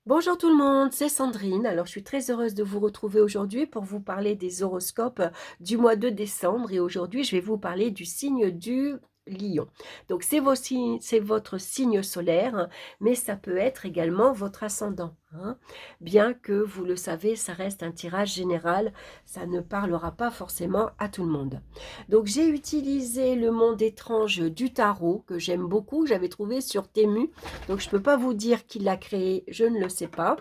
Bonjour tout le monde, c'est Sandrine. Alors, je suis très heureuse de vous retrouver aujourd'hui pour vous parler des horoscopes du mois de décembre. Et aujourd'hui, je vais vous parler du signe du lion. Donc, c'est votre signe solaire, hein, mais ça peut être également votre ascendant, hein. Bien que, vous le savez, ça reste un tirage général, ça ne parlera pas forcément à tout le monde. Donc, j'ai utilisé le monde étrange du tarot, que j'aime beaucoup, que j'avais trouvé sur Temu. Donc, je ne peux pas vous dire qui l'a créé, je ne le sais pas.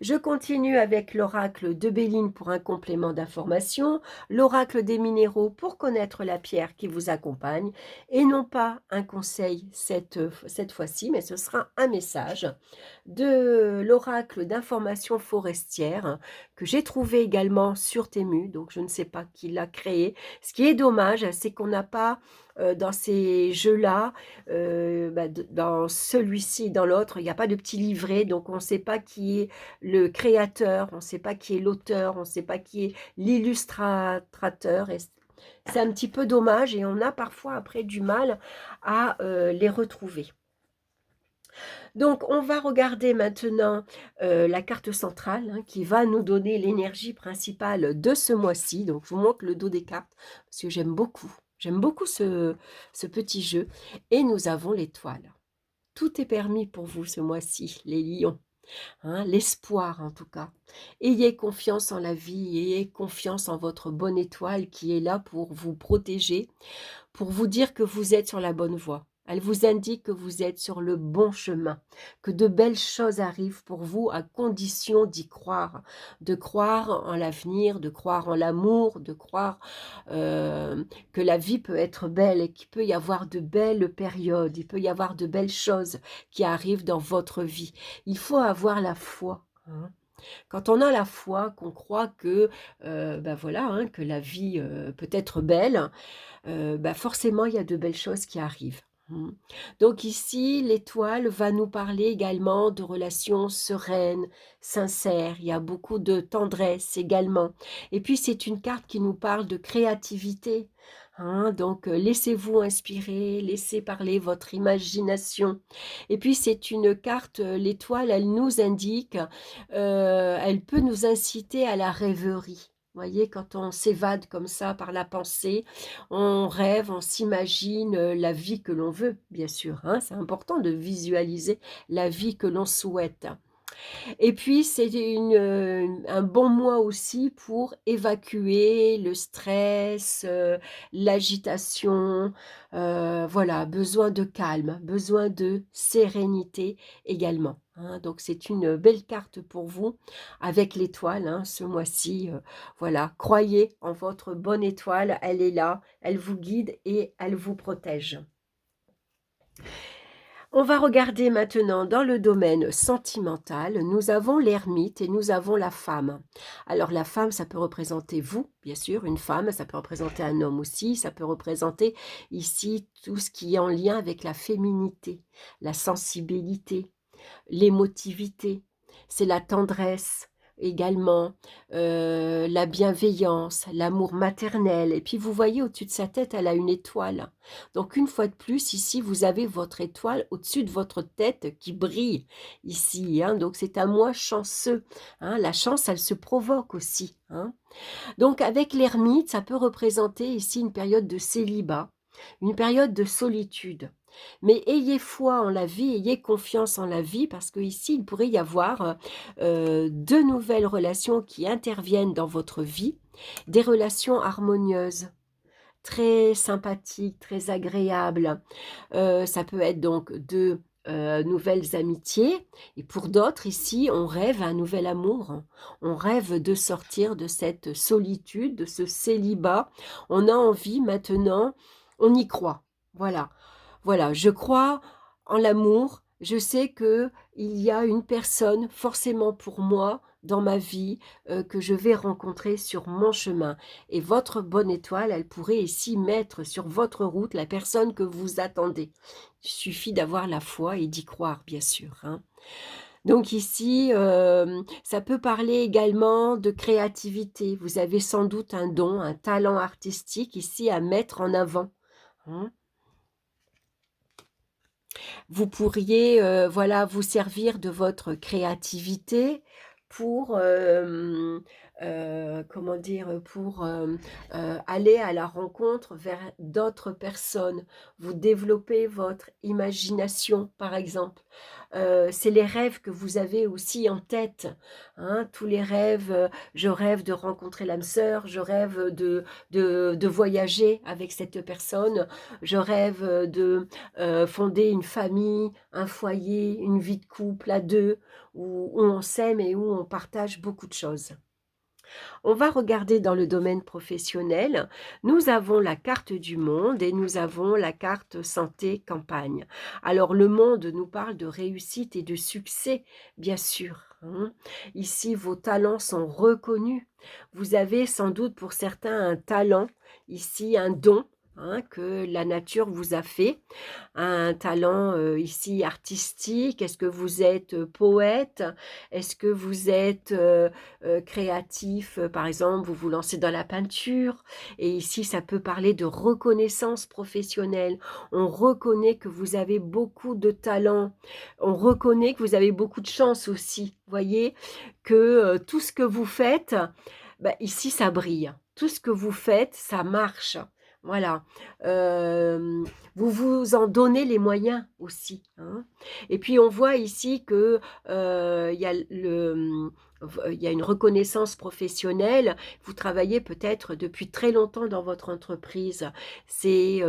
Je continue avec l'oracle de Béline pour un complément d'information, l'oracle des minéraux pour connaître la pierre qui vous accompagne, et non pas un conseil cette fois-ci, mais ce sera un message de l'oracle d'information forestière que j'ai trouvé également sur Temu, donc je ne sais pas qui l'a créé. Ce qui est dommage, c'est qu'on n'a pas dans ces jeux-là, dans celui-ci, dans l'autre, il n'y a pas de petit livret, donc on ne sait pas qui est le créateur, on ne sait pas qui est l'auteur, on ne sait pas qui est l'illustrateur. Et c'est un petit peu dommage et on a parfois après du mal à les retrouver. Donc, on va regarder maintenant la carte centrale, hein, qui va nous donner l'énergie principale de ce mois-ci. Donc, je vous montre le dos des cartes parce que j'aime beaucoup. J'aime beaucoup ce petit jeu. Et nous avons l'étoile. Tout est permis pour vous ce mois-ci, les lions, hein, l'espoir en tout cas. Ayez confiance en la vie, ayez confiance en votre bonne étoile qui est là pour vous protéger, pour vous dire que vous êtes sur la bonne voie. Elle vous indique que vous êtes sur le bon chemin, que de belles choses arrivent pour vous à condition d'y croire, de croire en l'avenir, de croire en l'amour, de croire que la vie peut être belle et qu'il peut y avoir de belles périodes, il peut y avoir de belles choses qui arrivent dans votre vie. Il faut avoir la foi, hein. Quand on a la foi, qu'on croit que, voilà, hein, que la vie peut être belle, forcément, il y a de belles choses qui arrivent. Mmh. Donc ici, l'étoile va nous parler également de relations sereines, sincères. Il y a beaucoup de tendresse également. Et puis, c'est une carte qui nous parle de créativité, hein. Donc, laissez-vous inspirer, laissez parler votre imagination. Et puis, c'est une carte, l'étoile, elle nous indique, elle peut nous inciter à la rêverie. Vous voyez, quand on s'évade comme ça par la pensée, on rêve, on s'imagine la vie que l'on veut, bien sûr, hein. C'est important de visualiser la vie que l'on souhaite. Et puis, c'est un bon mois aussi pour évacuer le stress, l'agitation, voilà, besoin de calme, besoin de sérénité également, hein. Donc, c'est une belle carte pour vous avec l'étoile, hein, ce mois-ci. Voilà, croyez en votre bonne étoile, elle est là, elle vous guide et elle vous protège. On va regarder maintenant dans le domaine sentimental. Nous avons l'ermite et nous avons la femme. Alors la femme, ça peut représenter vous, bien sûr, une femme, ça peut représenter un homme aussi, ça peut représenter ici tout ce qui est en lien avec la féminité, la sensibilité, l'émotivité, c'est la tendresse également, la bienveillance, l'amour maternel. Et puis vous voyez au-dessus de sa tête, elle a une étoile. Donc une fois de plus, ici, vous avez votre étoile au-dessus de votre tête qui brille ici, hein. Donc c'est un mois chanceux, hein. La chance, elle se provoque aussi, hein. Donc avec l'ermite, ça peut représenter ici une période de célibat, une période de solitude. Mais ayez foi en la vie, ayez confiance en la vie, parce qu'ici, il pourrait y avoir de nouvelles relations qui interviennent dans votre vie, des relations harmonieuses, très sympathiques, très agréables. Ça peut être donc de nouvelles amitiés. Et pour d'autres, ici, on rêve à un nouvel amour. On rêve de sortir de cette solitude, de ce célibat. On a envie maintenant, on y croit. Voilà. Voilà, je crois en l'amour. Je sais que il y a une personne forcément pour moi dans ma vie que je vais rencontrer sur mon chemin. Et votre bonne étoile, elle pourrait ici mettre sur votre route la personne que vous attendez. Il suffit d'avoir la foi et d'y croire, bien sûr, hein. Donc ici, ça peut parler également de créativité. Vous avez sans doute un don, un talent artistique ici à mettre en avant, hein. Vous pourriez, voilà, vous servir de votre créativité pour, comment dire? Pour, aller à la rencontre vers d'autres personnes. Vous développez votre imagination, par exemple. C'est les rêves que vous avez aussi en tête, hein, tous les rêves, je rêve de rencontrer l'âme sœur, je rêve de voyager avec cette personne, je rêve, de fonder une famille, un foyer, une vie de couple à 2, où on s'aime et où on partage beaucoup de choses. On va regarder dans le domaine professionnel. Nous avons la carte du monde et nous avons la carte santé campagne. Alors le monde nous parle de réussite et de succès, bien sûr, hein. Ici, vos talents sont reconnus. Vous avez sans doute pour certains un talent, ici un don, hein, que la nature vous a fait, un talent, ici artistique? Est-ce que vous êtes, poète? Est-ce que vous êtes, créatif, par exemple, vous vous lancez dans la peinture? Et ici, ça peut parler de reconnaissance professionnelle. On reconnaît que vous avez beaucoup de talent. On reconnaît que vous avez beaucoup de chance aussi. Voyez? Que, tout ce que vous faites, bah, ici, ça brille. Tout ce que vous faites, ça marche. Voilà. Hem Vous vous en donnez les moyens aussi, hein. Et puis on voit ici que, il y a il y a une reconnaissance professionnelle. Vous travaillez peut-être depuis très longtemps dans votre entreprise. C'est,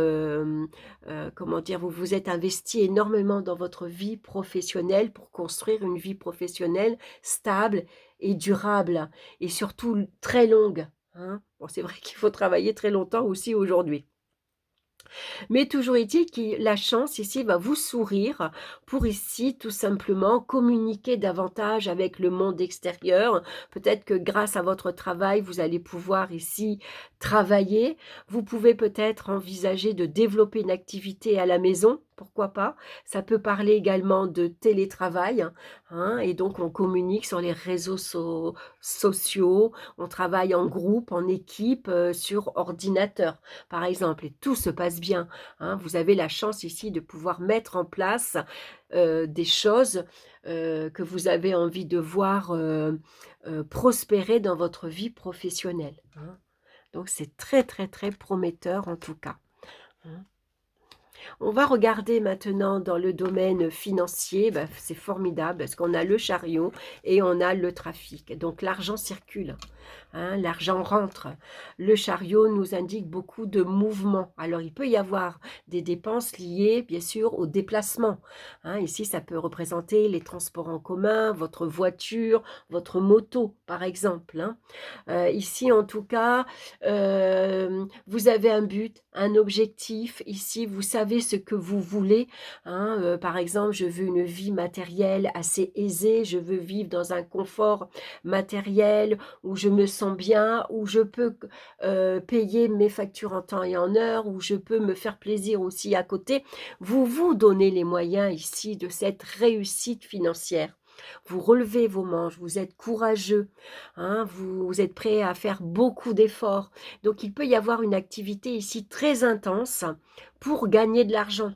comment dire? Vous vous êtes investi énormément dans votre vie professionnelle pour construire une vie professionnelle stable et durable et surtout très longue, hein. Bon, c'est vrai qu'il faut travailler très longtemps aussi aujourd'hui. Mais toujours est-il que la chance ici va vous sourire pour ici tout simplement communiquer davantage avec le monde extérieur. Peut-être que grâce à votre travail, vous allez pouvoir ici travailler. Vous pouvez peut-être envisager de développer une activité à la maison. Pourquoi pas? Ça peut parler également de télétravail, hein, et donc on communique sur les réseaux sociaux, on travaille en groupe, en équipe, sur ordinateur par exemple, et tout se passe bien, hein. Vous avez la chance ici de pouvoir mettre en place, des choses, que vous avez envie de voir, prospérer dans votre vie professionnelle, hein. Donc c'est très, très, très prometteur en tout cas, hein. On va regarder maintenant dans le domaine financier, bah, c'est formidable parce qu'on a le chariot et on a le trafic. Donc l'argent circule, hein, l'argent rentre. Le chariot nous indique beaucoup de mouvements. Alors il peut y avoir des dépenses liées bien sûr au déplacement, hein. Ici ça peut représenter les transports en commun, votre voiture, votre moto par exemple, hein. Ici en tout cas, vous avez un but, un objectif. Ici, vous savez ce que vous voulez, hein, par exemple, je veux une vie matérielle assez aisée, je veux vivre dans un confort matériel où je me sens bien, où je peux payer mes factures en temps et en heure, où je peux me faire plaisir aussi à côté. Vous vous donnez les moyens ici de cette réussite financière. Vous relevez vos manches, vous êtes courageux, hein, vous êtes prêt à faire beaucoup d'efforts. Donc il peut y avoir une activité ici très intense pour gagner de l'argent.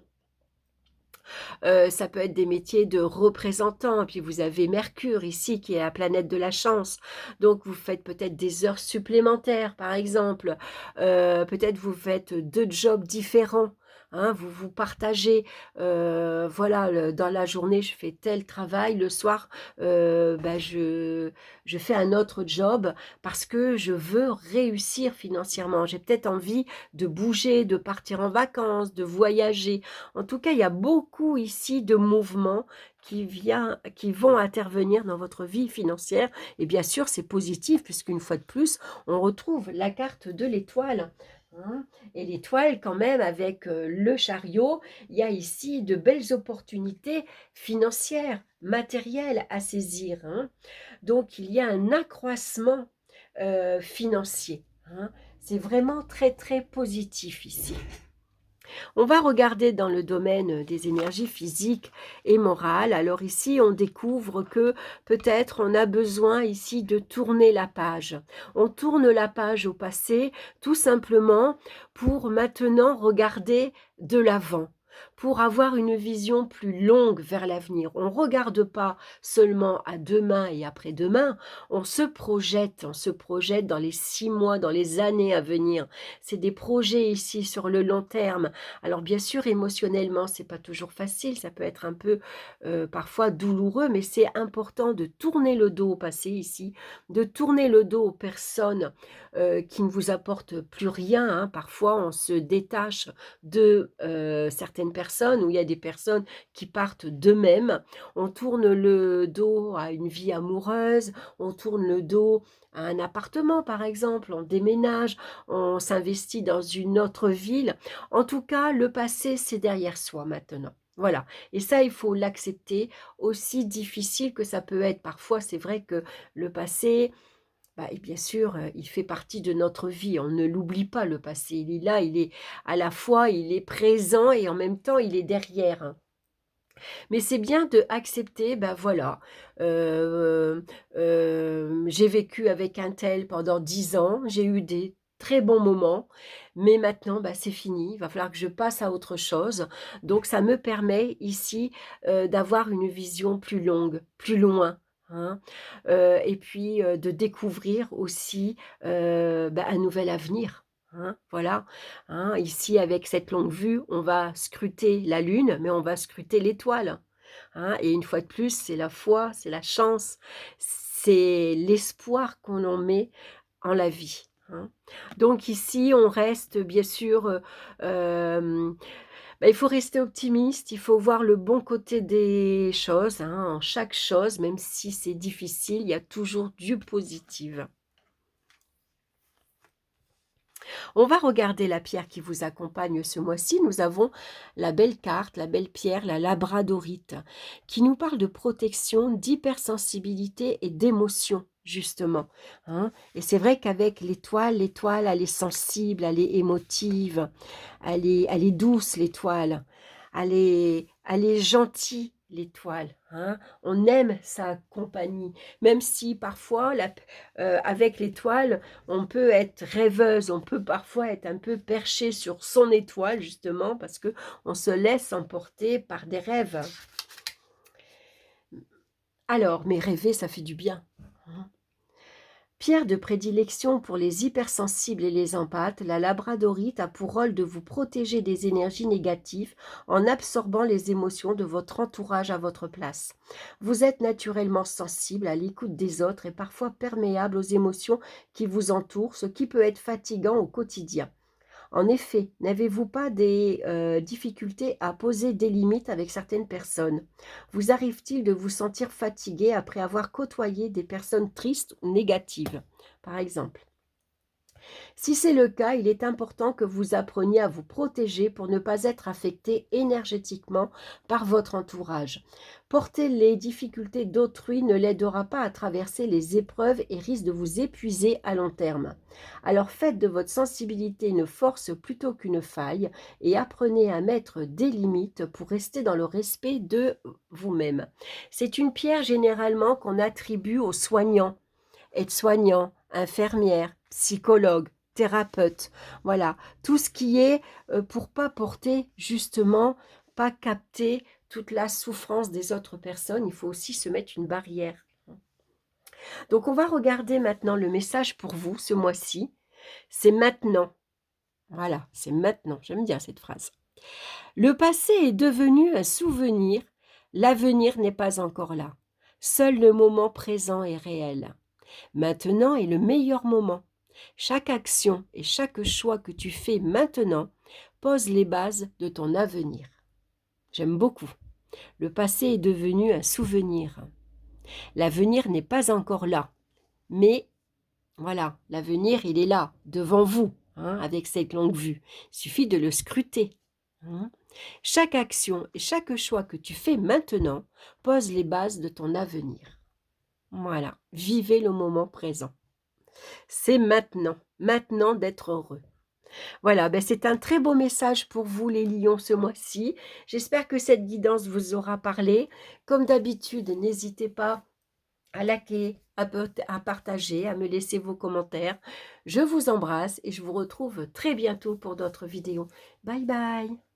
Ça peut être des métiers de représentants, puis vous avez Mercure ici qui est la planète de la chance. Donc vous faites peut-être des heures supplémentaires par exemple, peut-être vous faites 2 jobs différents, hein, vous vous partagez, voilà, dans la journée je fais tel travail, le soir, bah, je fais un autre job parce que je veux réussir financièrement. J'ai peut-être envie de bouger, de partir en vacances, de voyager. En tout cas, il y a beaucoup ici de mouvements qui vont intervenir dans votre vie financière et bien sûr, c'est positif puisqu'une fois de plus, on retrouve la carte de l'étoile, hein, et l'étoile quand même avec, le chariot, il y a ici de belles opportunités financières, matérielles à saisir, hein. Donc il y a un accroissement, financier, hein. C'est vraiment très, très positif ici. On va regarder dans le domaine des énergies physiques et morales. Alors ici, on découvre que peut-être on a besoin ici de tourner la page. On tourne la page au passé tout simplement pour maintenant regarder de l'avant, pour avoir une vision plus longue vers l'avenir. On ne regarde pas seulement à demain et après-demain, on se projette dans les 6 mois, dans les années à venir. C'est des projets ici sur le long terme. Alors bien sûr, émotionnellement, c'est pas toujours facile, ça peut être un peu, parfois douloureux, mais c'est important de tourner le dos au passé ici, de tourner le dos aux personnes, qui ne vous apportent plus rien, hein. Parfois, on se détache de, certaines personnes, ou il y a des personnes qui partent d'eux-mêmes. On tourne le dos à une vie amoureuse, on tourne le dos à un appartement, par exemple, on déménage, on s'investit dans une autre ville. En tout cas, le passé, c'est derrière soi maintenant. Voilà, et ça, il faut l'accepter, aussi difficile que ça peut être. Parfois, c'est vrai que le passé, bah, et bien sûr, il fait partie de notre vie. On ne l'oublie pas, le passé. Il est là, il est à la fois, il est présent et en même temps, il est derrière, hein. Mais c'est bien de accepter, ben voilà, j'ai vécu avec un tel pendant 10 ans, j'ai eu des très bons moments, mais maintenant, bah, c'est fini, il va falloir que je passe à autre chose. Donc ça me permet ici, d'avoir une vision plus longue, plus loin, hein, et puis, de découvrir aussi, bah, un nouvel avenir, hein, voilà, hein. Ici, avec cette longue vue, on va scruter la lune, mais on va scruter l'étoile, hein, et une fois de plus, c'est la foi, c'est la chance, c'est l'espoir qu'on en met en la vie, hein. Donc ici, on reste bien sûr, bah, il faut rester optimiste, il faut voir le bon côté des choses, hein, en chaque chose, même si c'est difficile, il y a toujours du positif. On va regarder la pierre qui vous accompagne ce mois-ci. Nous avons la belle carte, la belle pierre, la labradorite, qui nous parle de protection, d'hypersensibilité et d'émotion, justement, hein. Et c'est vrai qu'avec l'étoile, l'étoile, elle est sensible, elle est émotive, elle est douce, l'étoile, elle est gentille, l'étoile, hein. On aime sa compagnie, même si parfois, avec l'étoile, on peut être rêveuse, on peut parfois être un peu perché sur son étoile justement parce que on se laisse emporter par des rêves. Alors, mais rêver, ça fait du bien, hein. Pierre de prédilection pour les hypersensibles et les empathes, la labradorite a pour rôle de vous protéger des énergies négatives en absorbant les émotions de votre entourage à votre place. Vous êtes naturellement sensible à l'écoute des autres et parfois perméable aux émotions qui vous entourent, ce qui peut être fatigant au quotidien. En effet, n'avez-vous pas des difficultés à poser des limites avec certaines personnes? Vous arrive-t-il de vous sentir fatigué après avoir côtoyé des personnes tristes ou négatives, par exemple? Si c'est le cas, il est important que vous appreniez à vous protéger pour ne pas être affecté énergétiquement par votre entourage. Porter les difficultés d'autrui ne l'aidera pas à traverser les épreuves et risque de vous épuiser à long terme. Alors faites de votre sensibilité une force plutôt qu'une faille et apprenez à mettre des limites pour rester dans le respect de vous-même. C'est une pierre généralement qu'on attribue aux soignants, aides-soignants, infirmières, psychologues, thérapeutes, voilà, tout ce qui est, pour pas porter justement, pas capter toute la souffrance des autres personnes, il faut aussi se mettre une barrière. Donc on va regarder maintenant le message pour vous ce mois-ci. C'est maintenant. Voilà, c'est maintenant. J'aime bien cette phrase. Le passé est devenu un souvenir, l'avenir n'est pas encore là. Seul le moment présent est réel. Maintenant est le meilleur moment. Chaque action et chaque choix que tu fais maintenant pose les bases de ton avenir. J'aime beaucoup. Le passé est devenu un souvenir. L'avenir n'est pas encore là. Mais voilà, l'avenir, il est là, devant vous, hein, avec cette longue vue. Il suffit de le scruter, hein. Chaque action et chaque choix que tu fais maintenant pose les bases de ton avenir. Voilà, vivez le moment présent. C'est maintenant, maintenant d'être heureux. Voilà, ben c'est un très beau message pour vous les lions ce mois-ci. J'espère que cette guidance vous aura parlé. Comme d'habitude, n'hésitez pas à liker, à partager, à me laisser vos commentaires. Je vous embrasse et je vous retrouve très bientôt pour d'autres vidéos. Bye bye.